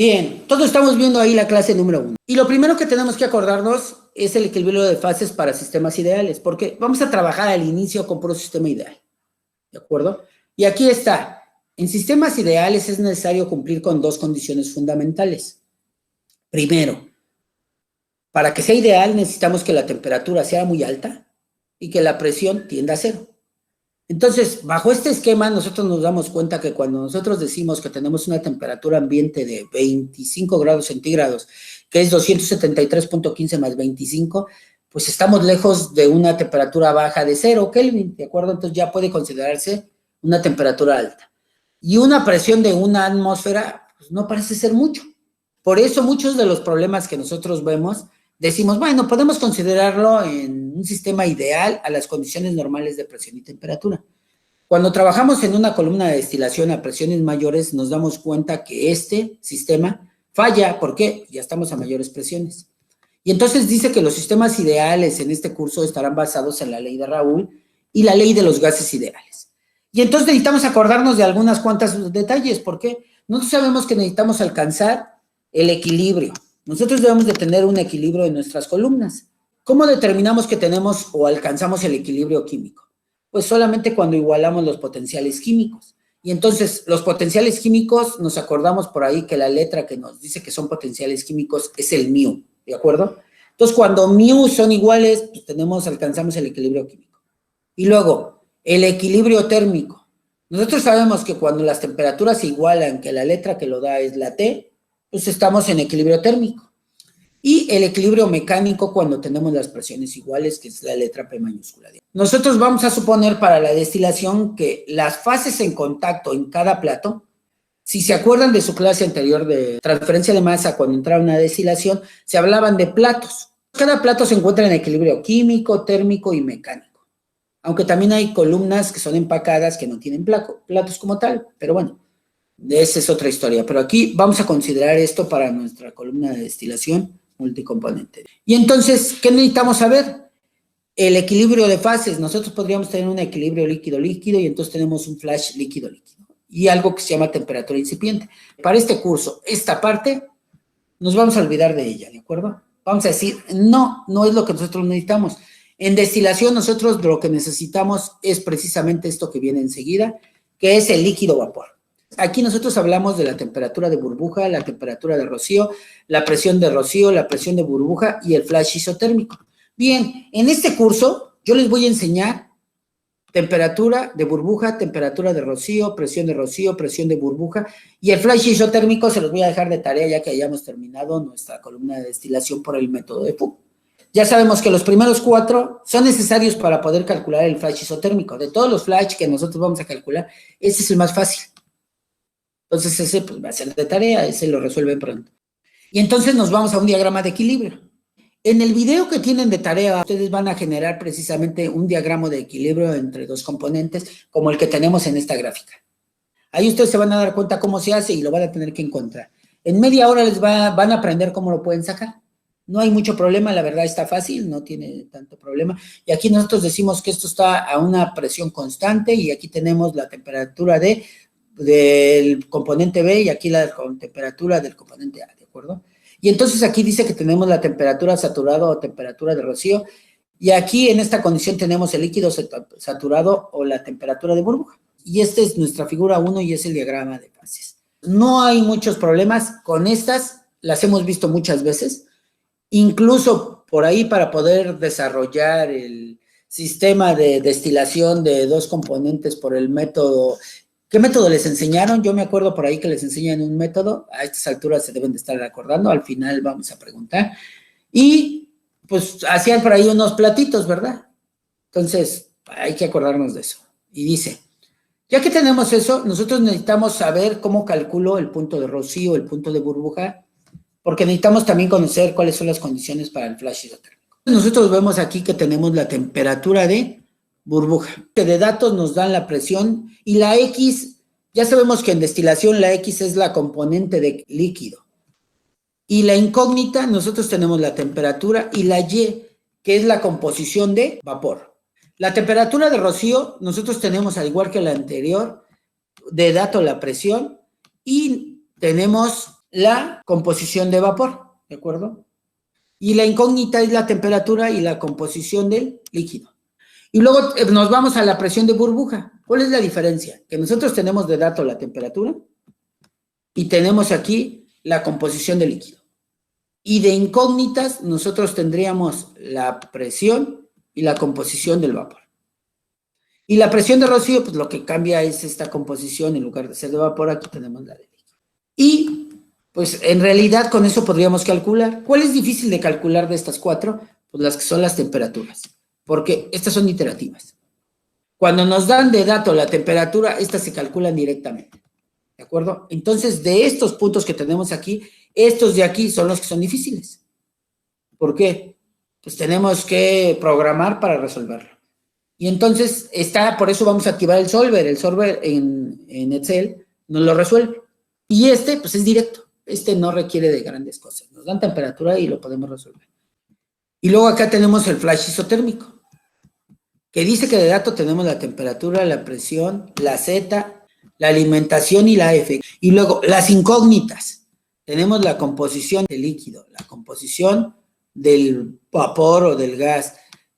Bien, todos estamos viendo ahí la clase número 1. Y lo primero que tenemos que acordarnos es el equilibrio de fases para sistemas ideales, porque vamos a trabajar al inicio con puro sistema ideal, ¿de acuerdo? Y aquí está, en sistemas ideales es necesario cumplir con dos condiciones fundamentales. Primero, para que sea ideal necesitamos que la temperatura sea muy alta y que la presión tienda a cero. Entonces, bajo este esquema, nosotros nos damos cuenta que cuando nosotros decimos que tenemos una temperatura ambiente de 25 grados centígrados, que es 273.15 más 25, pues estamos lejos de una temperatura baja de 0 Kelvin, ¿de acuerdo? Entonces ya puede considerarse una temperatura alta. Y una presión de una atmósfera, pues no parece ser mucho. Por eso muchos de los problemas que nosotros vemos, decimos, bueno, podemos considerarlo en un sistema ideal a las condiciones normales de presión y temperatura. Cuando trabajamos en una columna de destilación a presiones mayores, nos damos cuenta que este sistema falla. ¿Por qué? Ya estamos a mayores presiones. Y entonces dice que los sistemas ideales en este curso estarán basados en la ley de Raoult y la ley de los gases ideales. Y entonces necesitamos acordarnos de algunas cuantas detalles. ¿Por qué? Nosotros sabemos que necesitamos alcanzar el equilibrio. Nosotros debemos de tener un equilibrio en nuestras columnas. ¿Cómo determinamos que tenemos o alcanzamos el equilibrio químico? Pues solamente cuando igualamos los potenciales químicos. Y entonces, los potenciales químicos, nos acordamos por ahí que la letra que nos dice que son potenciales químicos es el mu, ¿de acuerdo? Entonces, cuando mu son iguales, pues alcanzamos el equilibrio químico. Y luego, el equilibrio térmico. Nosotros sabemos que cuando las temperaturas se igualan, que la letra que lo da es la T, pues estamos en equilibrio térmico. Y el equilibrio mecánico cuando tenemos las presiones iguales, que es la letra P mayúscula. Nosotros vamos a suponer para la destilación que las fases en contacto en cada plato, si se acuerdan de su clase anterior de transferencia de masa cuando entraba una destilación, se hablaban de platos. Cada plato se encuentra en equilibrio químico, térmico y mecánico. Aunque también hay columnas que son empacadas que no tienen platos como tal, pero bueno, esa es otra historia. Pero aquí vamos a considerar esto para nuestra columna de destilación multicomponente. Y entonces, ¿qué necesitamos saber? El equilibrio de fases. Nosotros podríamos tener un equilibrio líquido-líquido y entonces tenemos un flash líquido-líquido. Y algo que se llama temperatura incipiente. Para este curso, esta parte, nos vamos a olvidar de ella, ¿de acuerdo? Vamos a decir, no es lo que nosotros necesitamos. En destilación, nosotros lo que necesitamos es precisamente esto que viene enseguida, que es el líquido-vapor. Aquí nosotros hablamos de la temperatura de burbuja, la temperatura de rocío, la presión de rocío, la presión de burbuja y el flash isotérmico. Bien, en este curso yo les voy a enseñar temperatura de burbuja, temperatura de rocío, presión de burbuja y el flash isotérmico se los voy a dejar de tarea ya que hayamos terminado nuestra columna de destilación por el método de Fu. Ya sabemos que los primeros 4 son necesarios para poder calcular el flash isotérmico. De todos los flash que nosotros vamos a calcular, ese es el más fácil. Entonces ese pues, va a ser de tarea, ese lo resuelven pronto. Y entonces nos vamos a un diagrama de equilibrio. En el video que tienen de tarea, ustedes van a generar precisamente un diagrama de equilibrio entre dos componentes, como el que tenemos en esta gráfica. Ahí ustedes se van a dar cuenta cómo se hace y lo van a tener que encontrar. En media hora van a aprender cómo lo pueden sacar. No hay mucho problema, la verdad está fácil, no tiene tanto problema. Y aquí nosotros decimos que esto está a una presión constante y aquí tenemos la temperatura del componente B y aquí la temperatura del componente A, ¿de acuerdo? Y entonces aquí dice que tenemos la temperatura saturada o temperatura de rocío y aquí en esta condición tenemos el líquido saturado o la temperatura de burbuja. Y esta es nuestra figura 1 y es el diagrama de fases. No hay muchos problemas con estas, las hemos visto muchas veces, incluso por ahí para poder desarrollar el sistema de destilación de dos componentes por el método. ¿Qué método les enseñaron? Yo me acuerdo por ahí que les enseñan un método, a estas alturas se deben de estar acordando, al final vamos a preguntar, y pues hacían por ahí unos platitos, ¿verdad? Entonces, hay que acordarnos de eso. Y dice, ya que tenemos eso, nosotros necesitamos saber cómo calculo el punto de rocío, el punto de burbuja, porque necesitamos también conocer cuáles son las condiciones para el flash isotérmico. Nosotros vemos aquí que tenemos la temperatura de burbuja, que de datos nos dan la presión y la X, ya sabemos que en destilación la X es la componente de líquido. Y la incógnita, nosotros tenemos la temperatura y la Y, que es la composición de vapor. La temperatura de rocío, nosotros tenemos, al igual que la anterior, de dato la presión y tenemos la composición de vapor, ¿de acuerdo? Y la incógnita es la temperatura y la composición del líquido. Y luego nos vamos a la presión de burbuja. ¿Cuál es la diferencia? Que nosotros tenemos de dato la temperatura y tenemos aquí la composición del líquido. Y de incógnitas nosotros tendríamos la presión y la composición del vapor. Y la presión de rocío, pues lo que cambia es esta composición, en lugar de ser de vapor, aquí tenemos la de líquido. Y pues en realidad con eso podríamos calcular. ¿Cuál es difícil de calcular de estas cuatro? Pues las que son las temperaturas, porque estas son iterativas. Cuando nos dan de dato la temperatura, estas se calculan directamente, ¿de acuerdo? Entonces, de estos puntos que tenemos aquí, estos de aquí son los que son difíciles. ¿Por qué? Pues tenemos que programar para resolverlo. Y entonces, por eso vamos a activar el solver. El solver en Excel nos lo resuelve. Y pues es directo. No requiere de grandes cosas. Nos dan temperatura y lo podemos resolver. Y luego acá tenemos el flash isotérmico, que dice que de dato tenemos la temperatura, la presión, la Z, la alimentación y la F. Y luego las incógnitas. Tenemos la composición del líquido, la composición del vapor o del gas,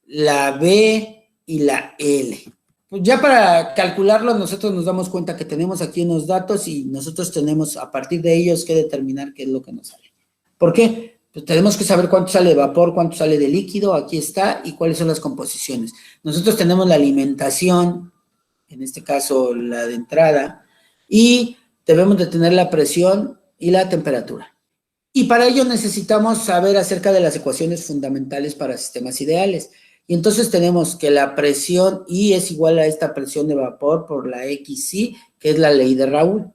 la B y la L. Pues ya para calcularlo nosotros nos damos cuenta que tenemos aquí unos datos y nosotros tenemos a partir de ellos que determinar qué es lo que nos sale. ¿Por qué? Pues tenemos que saber cuánto sale de vapor, cuánto sale de líquido, aquí está, y cuáles son las composiciones. Nosotros tenemos la alimentación, en este caso la de entrada, y debemos de tener la presión y la temperatura. Y para ello necesitamos saber acerca de las ecuaciones fundamentales para sistemas ideales. Y entonces tenemos que la presión I es igual a esta presión de vapor por la XI, que es la ley de Raoult.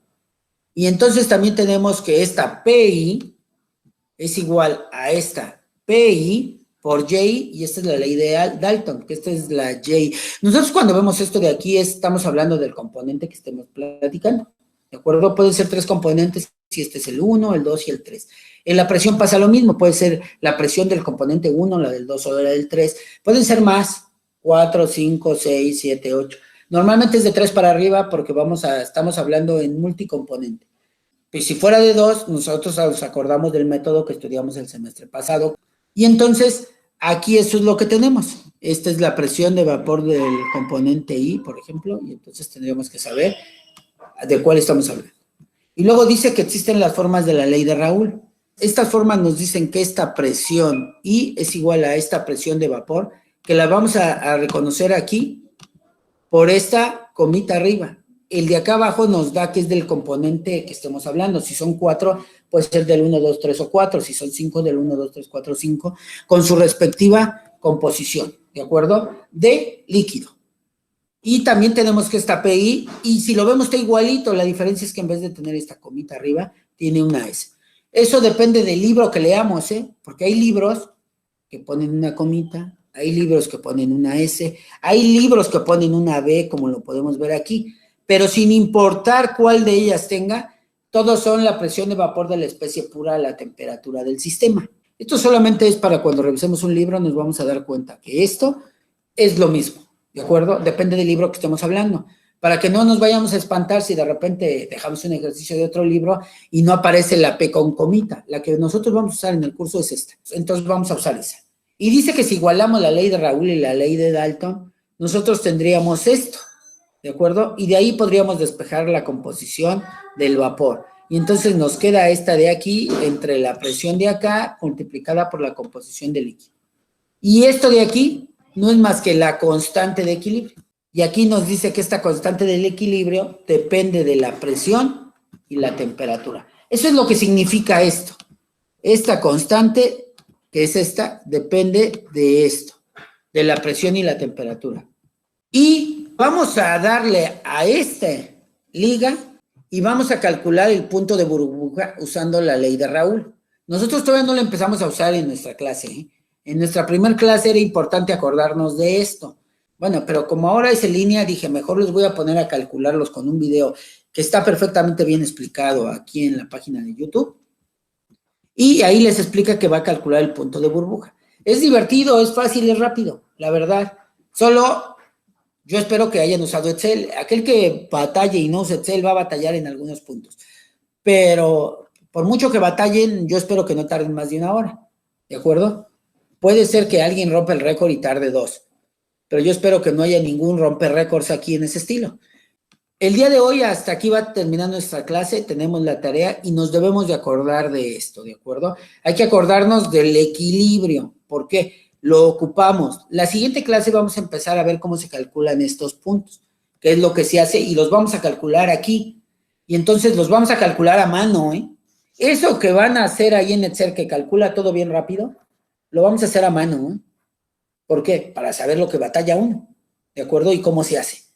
Y entonces también tenemos que esta PI es igual a esta PI por J, y esta es la ley de Dalton, que esta es la J. Nosotros cuando vemos esto de aquí estamos hablando del componente que estemos platicando, ¿de acuerdo? Pueden ser tres componentes, si este es el 1, el 2 y el 3. En la presión pasa lo mismo, puede ser la presión del componente 1, la del 2 o la del 3. Pueden ser más, 4, 5, 6, 7, 8. Normalmente es de 3 para arriba porque estamos hablando en multicomponente. Pues si fuera de 2, nosotros nos acordamos del método que estudiamos el semestre pasado. Y entonces, aquí eso es lo que tenemos. Esta es la presión de vapor del componente I, por ejemplo, y entonces tendríamos que saber de cuál estamos hablando. Y luego dice que existen las formas de la ley de Raoult. Estas formas nos dicen que esta presión I es igual a esta presión de vapor, que la vamos a reconocer aquí por esta comita arriba. El de acá abajo nos da que es del componente que estemos hablando. Si son 4, puede ser del 1, 2, 3 o 4. Si son 5, del 1, 2, 3, 4, 5, con su respectiva composición, ¿de acuerdo? De líquido. Y también tenemos que esta PI, y si lo vemos está igualito, la diferencia es que en vez de tener esta comita arriba, tiene una S. Eso depende del libro que leamos, porque hay libros que ponen una comita, hay libros que ponen una S, hay libros que ponen una B, como lo podemos ver aquí, pero sin importar cuál de ellas tenga, todos son la presión de vapor de la especie pura a la temperatura del sistema. Esto solamente es para cuando revisemos un libro, nos vamos a dar cuenta que esto es lo mismo, ¿de acuerdo? Depende del libro que estemos hablando. Para que no nos vayamos a espantar si de repente dejamos un ejercicio de otro libro y no aparece la P con comita. La que nosotros vamos a usar en el curso es esta. Entonces vamos a usar esa. Y dice que si igualamos la ley de Raoult y la ley de Dalton, nosotros tendríamos esto, ¿de acuerdo? Y de ahí podríamos despejar la composición del vapor. Y entonces nos queda esta de aquí entre la presión de acá multiplicada por la composición del líquido. Y esto de aquí no es más que la constante de equilibrio. Y aquí nos dice que esta constante del equilibrio depende de la presión y la temperatura. Eso es lo que significa esto. Esta constante, que es esta, depende de esto, de la presión y la temperatura. Y vamos a darle a esta liga y vamos a calcular el punto de burbuja usando la ley de Raoult. Nosotros todavía no la empezamos a usar en nuestra clase, En nuestra primera clase era importante acordarnos de esto. Bueno, pero como ahora es en línea, dije, mejor les voy a poner a calcularlos con un video que está perfectamente bien explicado aquí en la página de YouTube. Y ahí les explica que va a calcular el punto de burbuja. Es divertido, es fácil, es rápido, la verdad. Solo yo espero que hayan usado Excel. Aquel que batalle y no use Excel va a batallar en algunos puntos. Pero Por mucho que batallen, yo espero que no tarden más de 1 hora, ¿de acuerdo? Puede ser que alguien rompa el récord y tarde 2, pero yo espero que no haya ningún romper récords aquí en ese estilo. El día de hoy, hasta aquí va terminando nuestra clase, tenemos la tarea y nos debemos de acordar de esto, ¿de acuerdo? Hay que acordarnos del equilibrio, ¿por qué? Lo ocupamos. La siguiente clase vamos a empezar a ver cómo se calculan estos puntos, qué es lo que se hace y los vamos a calcular aquí. Y entonces los vamos a calcular a mano, ¿eh? Eso que van a hacer ahí en Excel, que calcula todo bien rápido, lo vamos a hacer a mano, ¿eh? ¿Por qué? Para saber lo que batalla uno, ¿de acuerdo? Y cómo se hace.